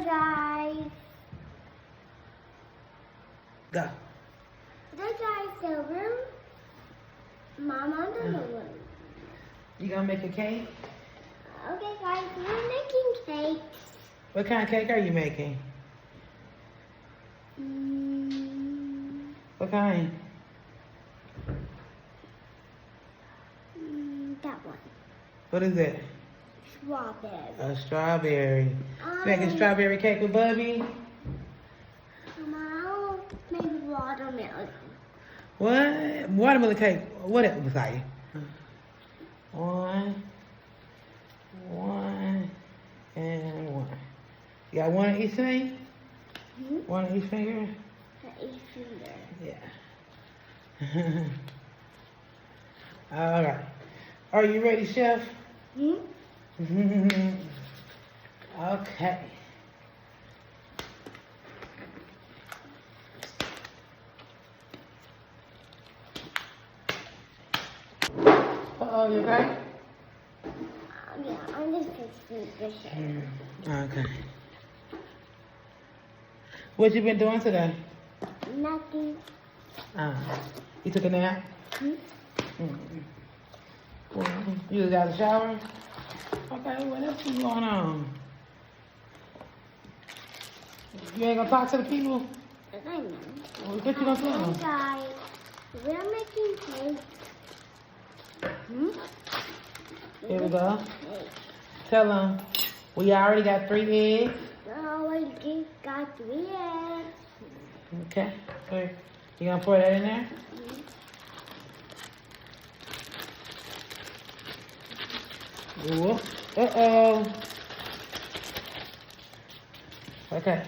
guys. Go. Hello guys, so Mom on the room. You gonna make a cake? Okay guys, we're making cakes. What kind of cake are you making? What kind? That one. What is it? Strawberry. A strawberry. Making strawberry cake with Bubby? Now, maybe watermelon. What? Watermelon cake. What else beside you? One, and one. You got one on each thing? One on each finger? Each finger. Yeah. All right. Are you ready, Chef? Okay. Uh-oh, you okay? Yeah, I'm just gonna sneak this shit. Okay. What you been doing today? Nothing. You took a nap? You just got a shower? Okay, what else is going on? You ain't gonna talk to the people? I know. What you gonna tell them? Hi guys, we're making cake. Here we go. Tell them we already got 3 eggs. Oh, I just got 3 eggs. Okay. So you gonna pour that in there? Ooh. Uh-oh. Okay.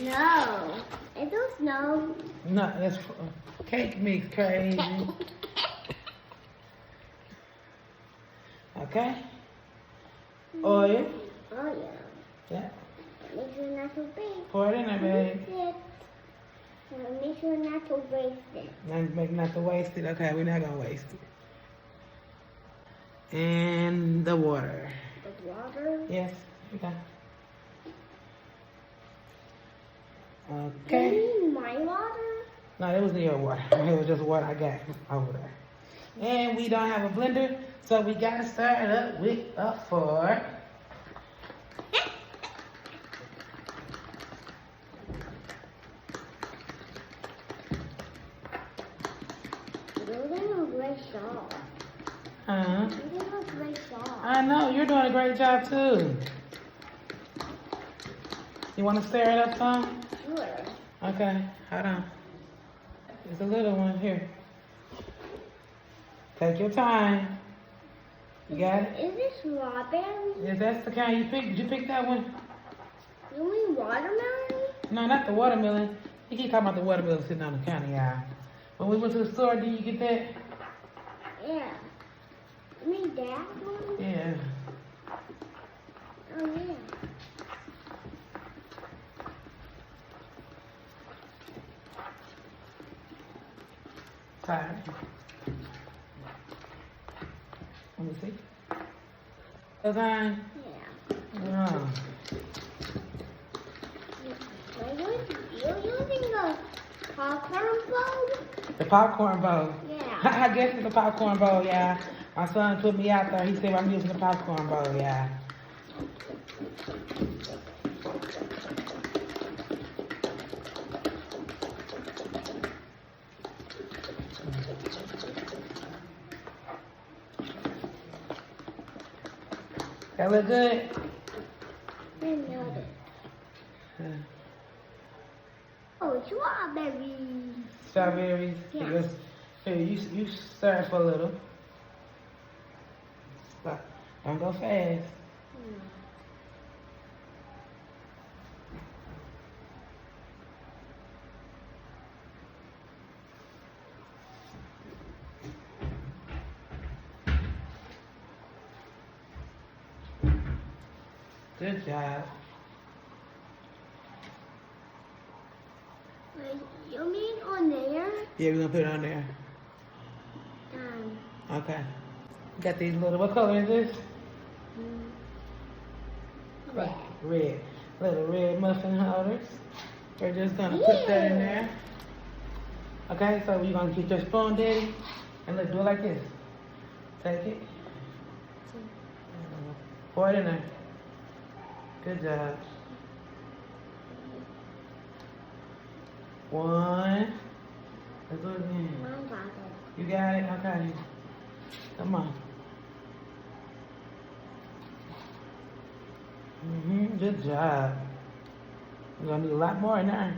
No. It was no. No, that's cake mix crazy. Okay. Oil. Oh, yeah. Yeah. Make sure not to break. Pour it in there, babe. Make sure not to waste it. Not to waste it. Okay, we're not gonna waste it. And the water. The water? Yes. Okay. Do Okay. you need my water? No, it wasn't your water. It was just what I got over there. And we don't have a blender, so we gotta start it up with a fork. You're doing a great job. Uh-huh. You're doing a great job. I know, you're doing a great job too. You wanna stir it up some? Sure. Okay, hold on. There's a little one here. Take your time. You got it? Is this strawberry? If that's the kind you picked, did you pick that one? You mean watermelon? No, not the watermelon. You keep talking about the watermelon sitting on the counter, y'all. When we went to the store, did you get that? Yeah. You mean that one? Yeah. Oh, yeah. Sorry. Let me see. Design. Yeah. No. You're using the popcorn bowl? The popcorn bowl. Yeah. I guess it's a popcorn bowl, yeah. My son put me out there. He said I'm using the popcorn bowl, yeah. That look good? I know it. Oh, strawberries. Strawberries. Yeah. Here, you stir it for a little. Stop. Don't go fast. Good job. Wait, you mean on there? Yeah, we're gonna put it on there. Okay. Got these little, what color is this? red. Red. Little red muffin holders. We're just gonna put that in there. Okay, so we're gonna get your spoon, Daddy, and look, do it like this. Take it. Pour it in there. Good job. One. Let's do it again. You got it? Okay. Come on. Good job. We're gonna need a lot more in there.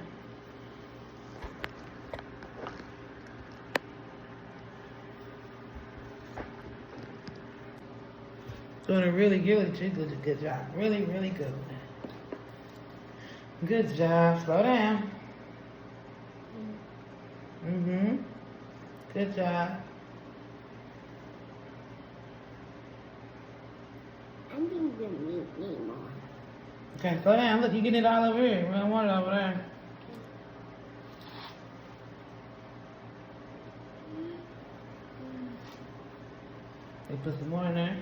Doing a really good job. Really, really good. Good job. Slow down. Good job. I think you need more. Okay, slow down. Look, you getting it all over here. We don't want it over there. They put some more in there.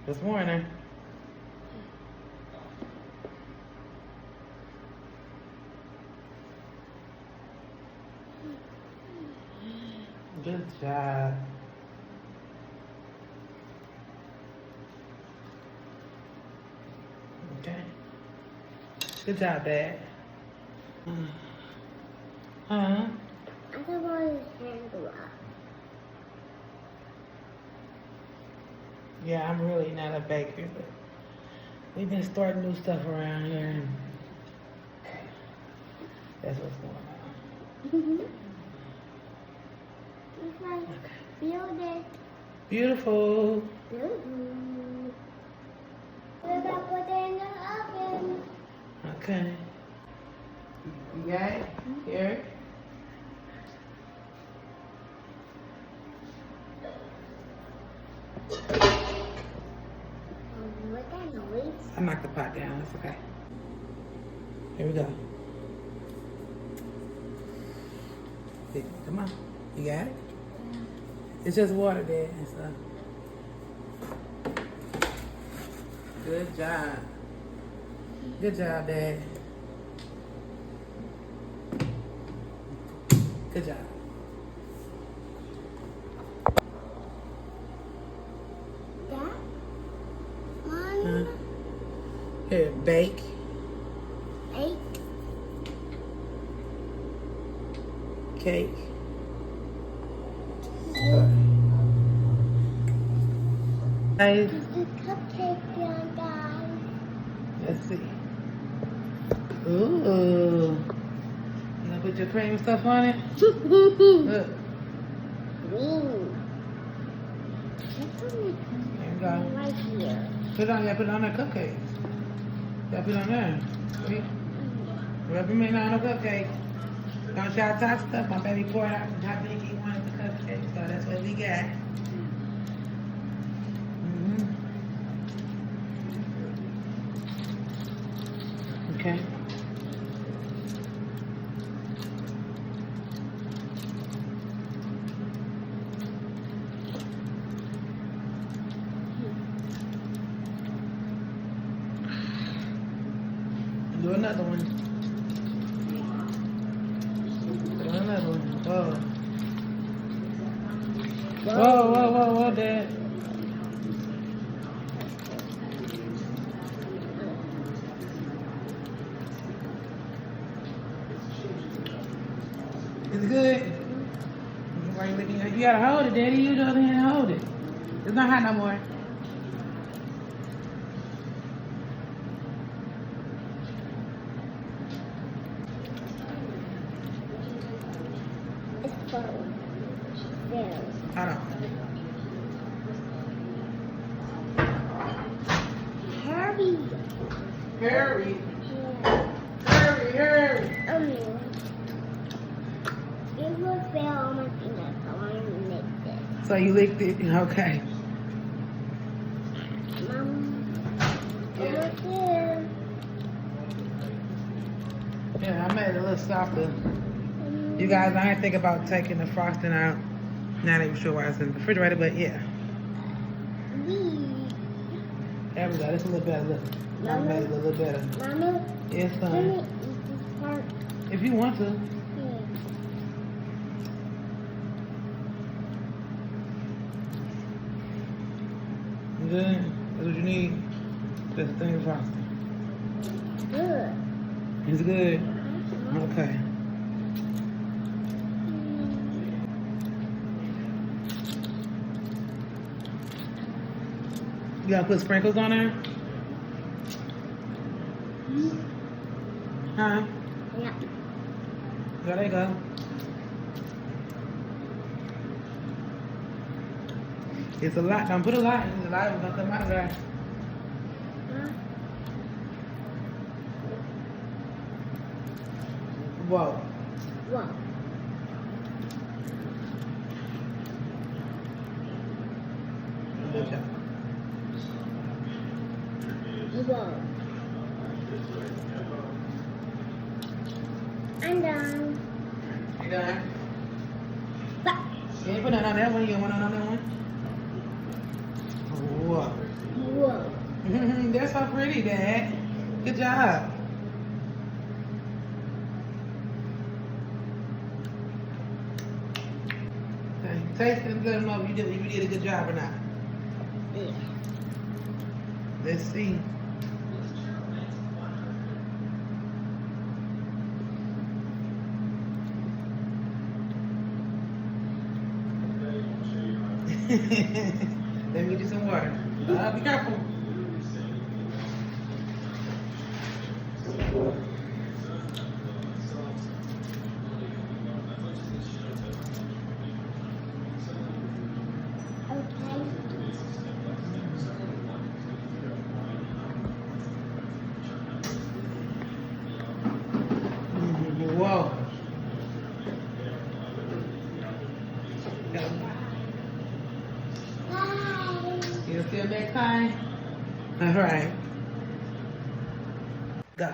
Put some more in there. Good job. Okay. Good job, Dad. Huh? I don't want his hand go up. Yeah, I'm really not a baker, but we've been starting new stuff around here. And that's what's going on. It's like, build it. Beautiful. Build it. We're gonna put it in the oven. Okay. You got it? Here. What that noise? I knocked the pot down. That's okay. Here we go. Come on. You got it? It's just water there and stuff. Good job. Good job, Dad. Good job. That? Mom? Here, bake. 8. Cake. Guys, The cupcake, young guys. let's see. Ooh. You gonna put your cream stuff on it? Look. Green. There you go. Right here. Put it on, yeah, put it on that cupcake. Yeah, put it on there. See? Rub your mint on the cupcake. Don't y'all talk stuff. My baby poured out from top big. He wanted the cupcake, so that's what we got. Okay. Do another one. Do another one. Whoa. Whoa, Dad. Is it good? Why you looking at it? You gotta hold it, Daddy. You don't have to hold it. It's not hot no more. It's fun. There. Hold on. Hurry. Hurry. Yeah. Hurry. It will fail on my fingers. I want to make this. So you licked it? Okay. Mom. Yeah. Over here. Yeah, I made it a little softer. You guys, I didn't think about taking the frosting out. Not even sure why it's in the refrigerator, but yeah. There we go. That's a little better. Look. Mama made it a little better. Mama, Yes, let me son. eat this part. If you want to. Yeah. Good. That's what you need. That's the thing frosting. Good. It's good. Okay. You gotta put sprinkles on there? Huh? Yeah. There they go. It's a lot. Don't put a lot. It's a lot of gonna come out of there. Whoa. Wow. Good job. Wow. I'm done. You done? But, You ain't put none on that one. You don't want none on that one? Whoa. whoa. That's so pretty, Dad. Good job. Okay. Taste it and let them know if you did a good job or not. Yeah. Let's see. Let me get you some water. Be careful. Okay. Whoa. Bye. You feel next time? All right. Go.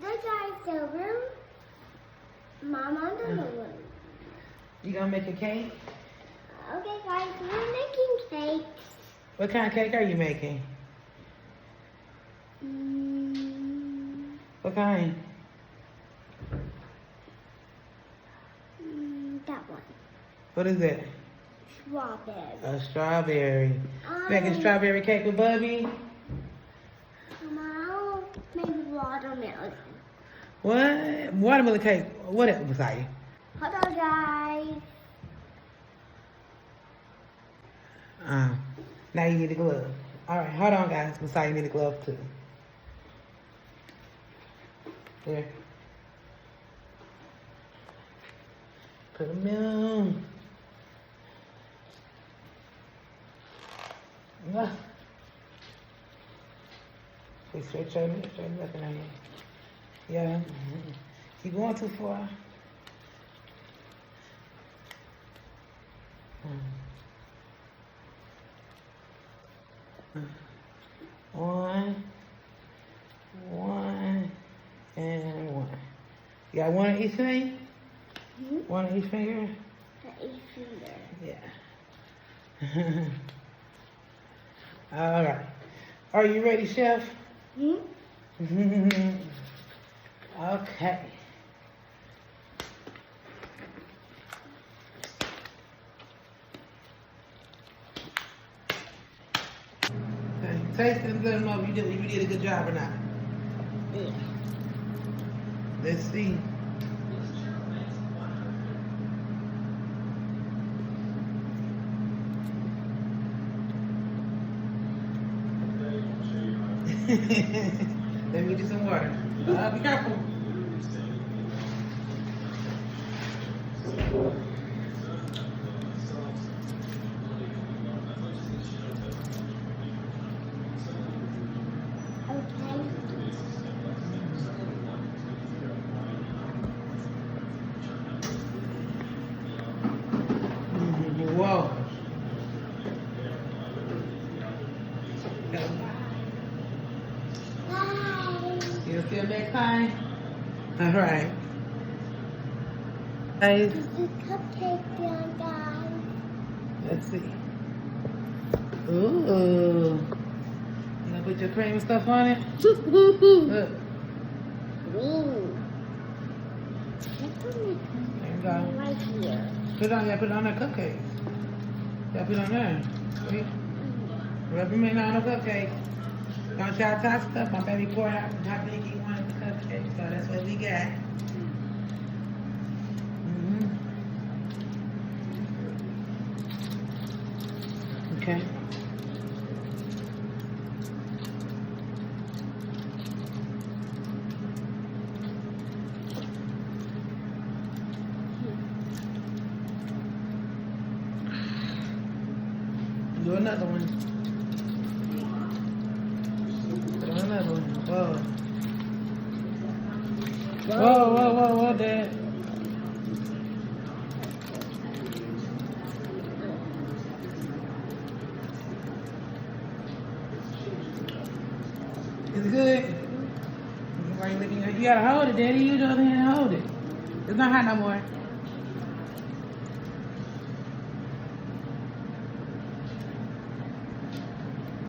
This is the room. Mama, the room. You gonna make a cake? Okay, guys, we're making cakes. What kind of cake are you making? What kind? That one. What is that? Strawberry. A strawberry. Making strawberry cake with Bubby? Mama, maybe watermelon. What? Watermelon cake. What else beside you? Hold on, guys. Now you need a glove. All right, hold on, guys. Beside you need a glove too. There. Put them in. Please straight left in our hand. Yeah. Keep going too far. One, and one. You got one on each finger? One on each finger? Each finger. Yeah. All right. Are you ready, Chef? Okay. Taste it and let them know if you did a good job or not. Yeah. Let's see. Let me get you some water. Be careful. Whoa. Bye. You see you next time? All right. Guys, This is cupcake done, guys. let's see. Ooh. You gonna put your cream and stuff on it? Look. Green. There you go. Right here. Put it on, yeah, put it on that cupcake. Yeah, put it on there. See? Rub them in on the cupcake. Don't y'all touch stuff. My baby poured out hot Nikki wanted the cupcake, so that's what we got. Okay. Do another one. Do another one. Whoa. Whoa, Dad. Is it good? You gotta hold it, Daddy. Use your other hand and hold it. It's not hot no more.